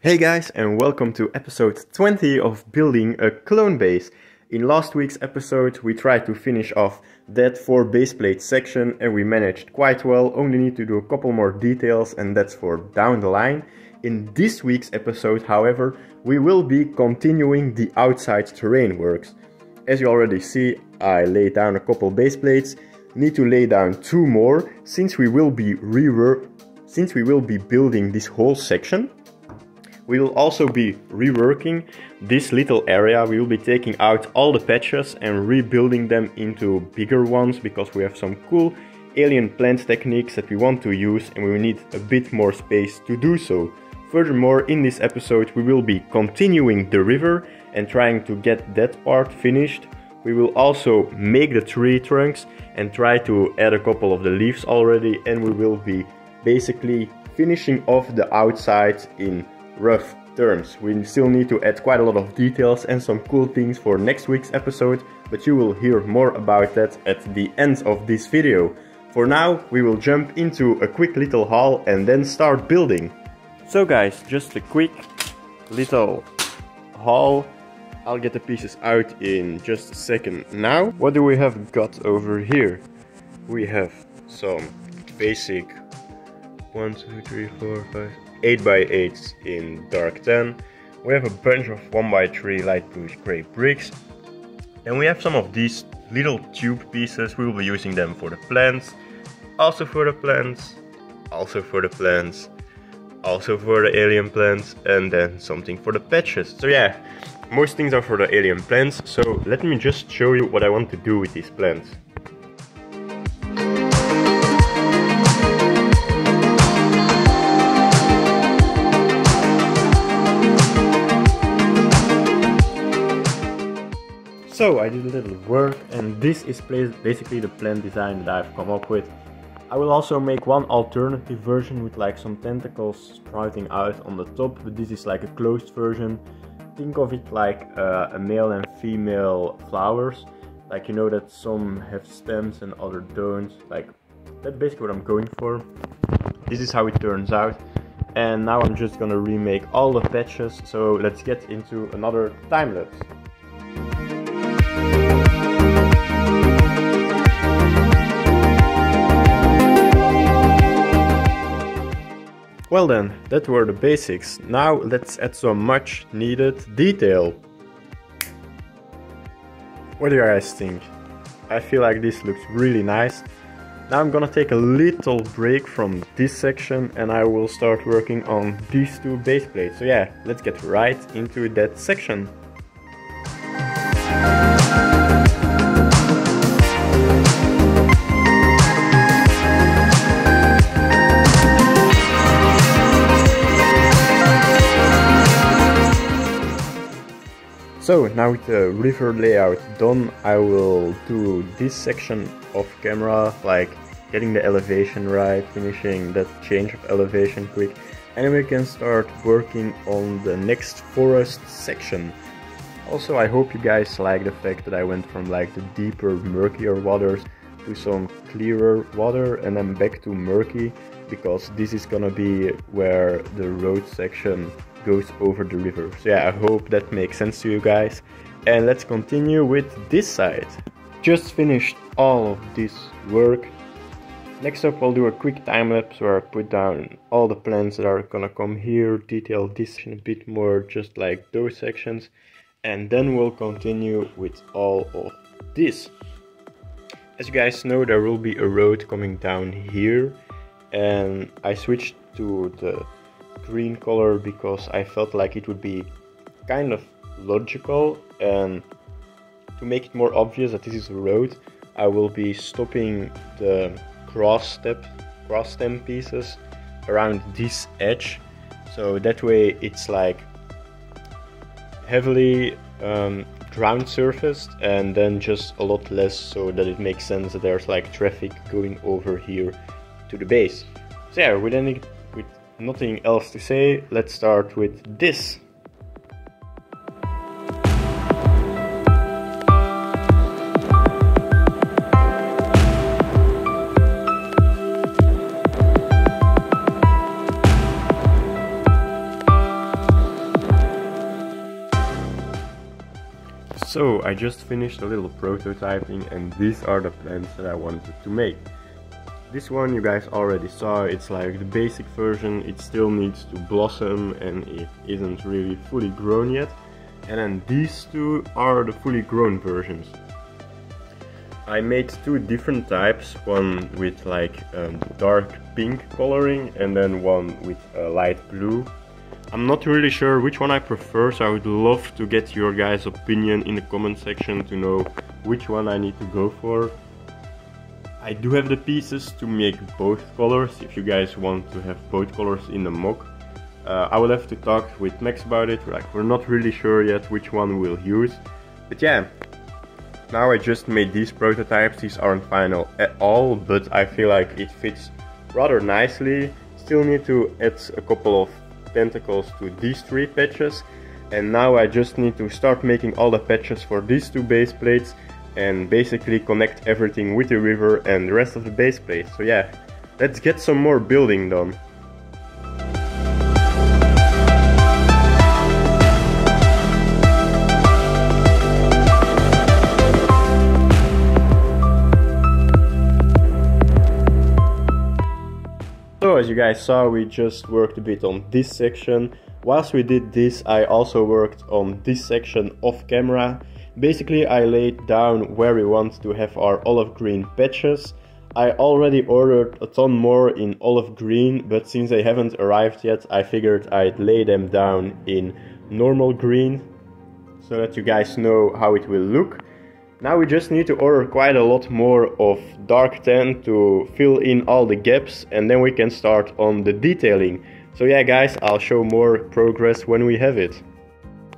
Hey guys, and welcome to episode 20 of Building a Clone Base. In last week's episode we tried to finish off that 4 baseplate section and we managed quite well, only need to do a couple more details and that's for down the line. In this week's episode, however, we will be continuing the outside terrain works. As you already see, I laid down a couple baseplates, need to lay down 2 more since we will be building this whole section. We will also be reworking this little area. We will be taking out all the patches and rebuilding them into bigger ones because we have some cool alien plant techniques that we want to use and we will need a bit more space to do so. Furthermore, in this episode we will be continuing the river and trying to get that part finished. We will also make the tree trunks and try to add a couple of the leaves already, and we will be basically finishing off the outside in rough terms. We still need to add quite a lot of details and some cool things for next week's episode, but you will hear more about that at the end of this video. For now, we will jump into a quick little haul and then start building. So guys, just a quick little haul. I'll get the pieces out in just a second. Now, what do we have got over here? We have some basic 8x8s in dark tan. We have a bunch of 1x3 light bluish gray bricks. And we have some of these little tube pieces. We will be using them for the plants, also for the plants, also for the plants, also for the alien plants, and then something for the patches. So yeah, most things are for the alien plants. So let me just show you what I want to do with these plants. So I did a little work and this is basically the plant design that I've come up with. I will also make one alternative version with like some tentacles sprouting out on the top, but this is like a closed version. Think of it like a male and female flowers. Like, you know that some have stems and other don't. Like, that's basically what I'm going for. This is how it turns out. And now I'm just gonna remake all the patches, so let's get into another time lapse. Well then, that were the basics. Now let's add some much needed detail. What do you guys think? I feel like this looks really nice. Now I'm gonna take a little break from this section and I will start working on these 2 base plates. So yeah, let's get right into that section. So now with the river layout done, I will do this section off camera, like getting the elevation right, finishing that change of elevation quick, and then we can start working on the next forest section. Also, I hope you guys like the fact that I went from like the deeper, murkier waters to some clearer water and then back to murky, because this is gonna be where the road section goes over the river. So yeah, I hope that makes sense to you guys. And let's continue with this side. Just finished all of this work. Next up I'll do a quick time lapse where I put down all the plants that are gonna come here, detail this a bit more, just like those sections, and then we'll continue with all of this. As you guys know, there will be a road coming down here, and I switched to the green color because I felt like it would be kind of logical, and to make it more obvious that this is a road, I will be stopping the cross stem pieces around this edge, so that way it's like heavily ground surfaced and then just a lot less, so that it makes sense that there's like traffic going over here to the base. So yeah, with nothing else to say, let's start with this. So I just finished a little prototyping, and these are the plants that I wanted to make. This one you guys already saw, it's like the basic version, it still needs to blossom and it isn't really fully grown yet. And then these two are the fully grown versions. I made two different types, one with like dark pink coloring and then one with light blue. I'm not really sure which one I prefer, so I would love to get your guys' opinion in the comment section to know which one I need to go for. I do have the pieces to make both colors if you guys want to have both colors in the mock. I will have to talk with Max about it, like we're not really sure yet which one we'll use. But yeah, now I just made these prototypes. These aren't final at all, but I feel like it fits rather nicely. Still need to add a couple of tentacles to these three patches, and now I just need to start making all the patches for these two base plates and basically connect everything with the river and the rest of the base plate. So yeah, let's get some more building done. So as you guys saw, we just worked a bit on this section. Whilst we did this, I also worked on this section off camera. Basically, I laid down where we want to have our olive green patches. I already ordered a ton more in olive green, but since they haven't arrived yet, I figured I'd lay them down in normal green so that you guys know how it will look. Now we just need to order quite a lot more of dark tan to fill in all the gaps, and then we can start on the detailing. So yeah guys, I'll show more progress when we have it.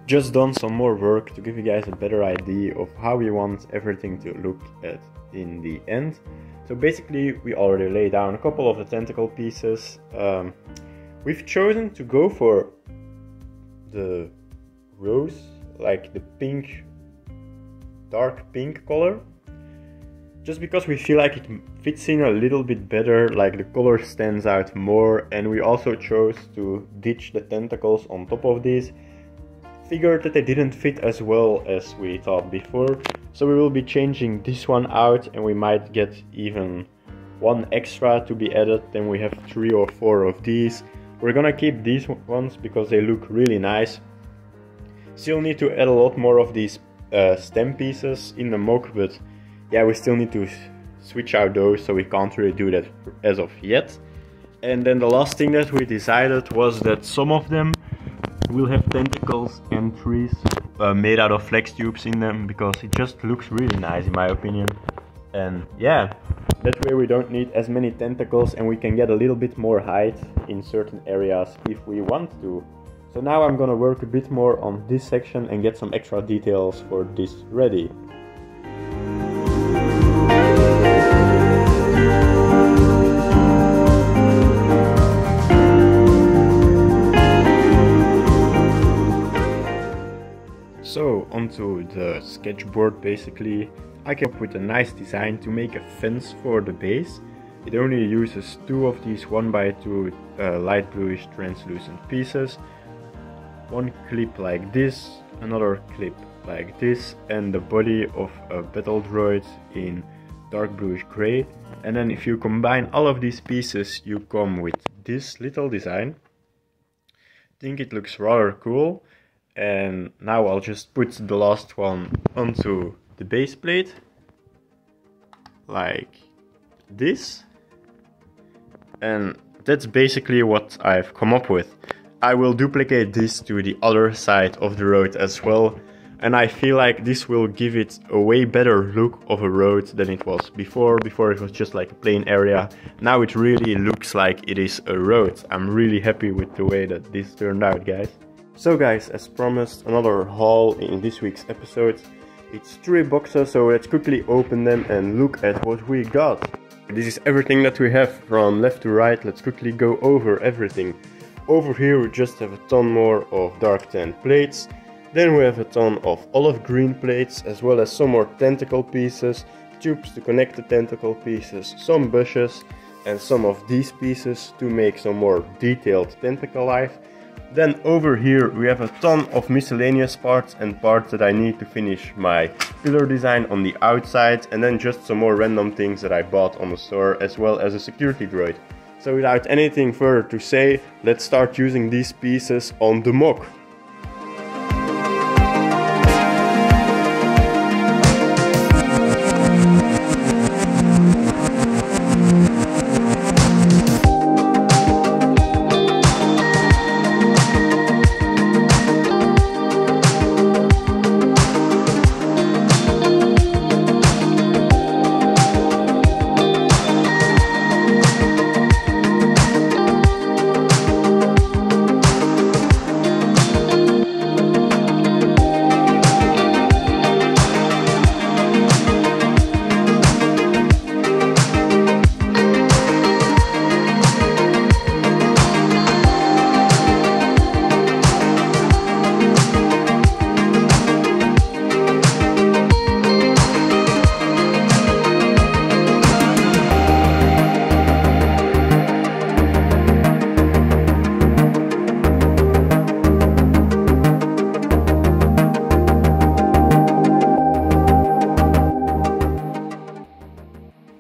Just done some more work to give you guys a better idea of how we want everything to look at in the end. So basically we already laid down a couple of the tentacle pieces. We've chosen to go for the rose, like the pink, dark pink color, just because we feel like it fits in a little bit better, like the color stands out more. And we also chose to ditch the tentacles on top of these. Figured that they didn't fit as well as we thought before, so we will be changing this one out, and we might get even one extra to be added. Then we have 3 or 4 of these. We're gonna keep these ones because they look really nice. Still need to add a lot more of these stem pieces in the mock, but yeah, we still need to switch out those, so we can't really do that as of yet. And then the last thing that we decided was that some of them will have tentacles and trees made out of flex tubes in them, because it just looks really nice in my opinion. And yeah, that way we don't need as many tentacles and we can get a little bit more height in certain areas if we want to. So now I'm gonna work a bit more on this section and get some extra details for this ready. So onto the sketchboard, basically I came up with a nice design to make a fence for the base. It only uses 2 of these 1x2 light bluish translucent pieces. One clip like this, another clip like this, and the body of a battle droid in dark bluish grey. And then if you combine all of these pieces, you come with this little design. I think it looks rather cool. And now I'll just put the last one onto the base plate, like this. And that's basically what I've come up with. I will duplicate this to the other side of the road as well. And I feel like this will give it a way better look of a road than it was before. Before it was just like a plain area. Now it really looks like it is a road. I'm really happy with the way that this turned out, guys. So guys, as promised, another haul in this week's episode. It's 3 boxes, so let's quickly open them and look at what we got. This is everything that we have from left to right. Let's quickly go over everything. Over here we just have a ton more of dark tan plates. Then we have a ton of olive green plates, as well as some more tentacle pieces, tubes to connect the tentacle pieces, some bushes, and some of these pieces to make some more detailed tentacle life. Then over here we have a ton of miscellaneous parts and parts that I need to finish my pillar design on the outside, and then just some more random things that I bought on the store, as well as a security droid. So without anything further to say, let's start using these pieces on the mock.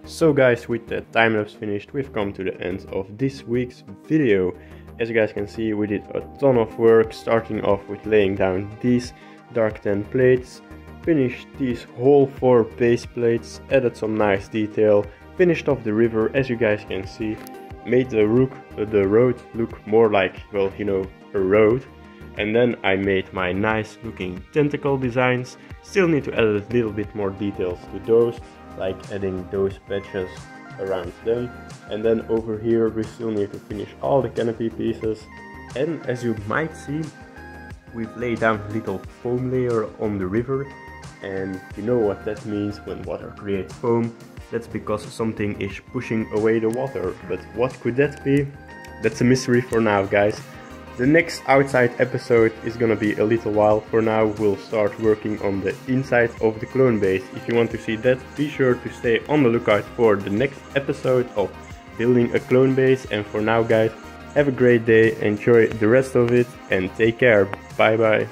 So guys, with the time-lapse finished, we've come to the end of this week's video. As you guys can see, we did a ton of work, starting off with laying down these dark tan plates, finished these whole 4 base plates, added some nice detail, finished off the river, as you guys can see, made the road look more like, well, you know, a road. And then I made my nice looking tentacle designs. Still need to add a little bit more details to those, like adding those patches around them. And then over here we still need to finish all the canopy pieces. And as you might see, we've laid down a little foam layer on the river. And you know what that means when water creates foam. That's because something is pushing away the water. But what could that be? That's a mystery for now, guys. The next outside episode is gonna be a little while. For now we'll start working on the inside of the clone base. If you want to see that, be sure to stay on the lookout for the next episode of building a clone base. And for now guys, have a great day, enjoy the rest of it and take care. Bye bye.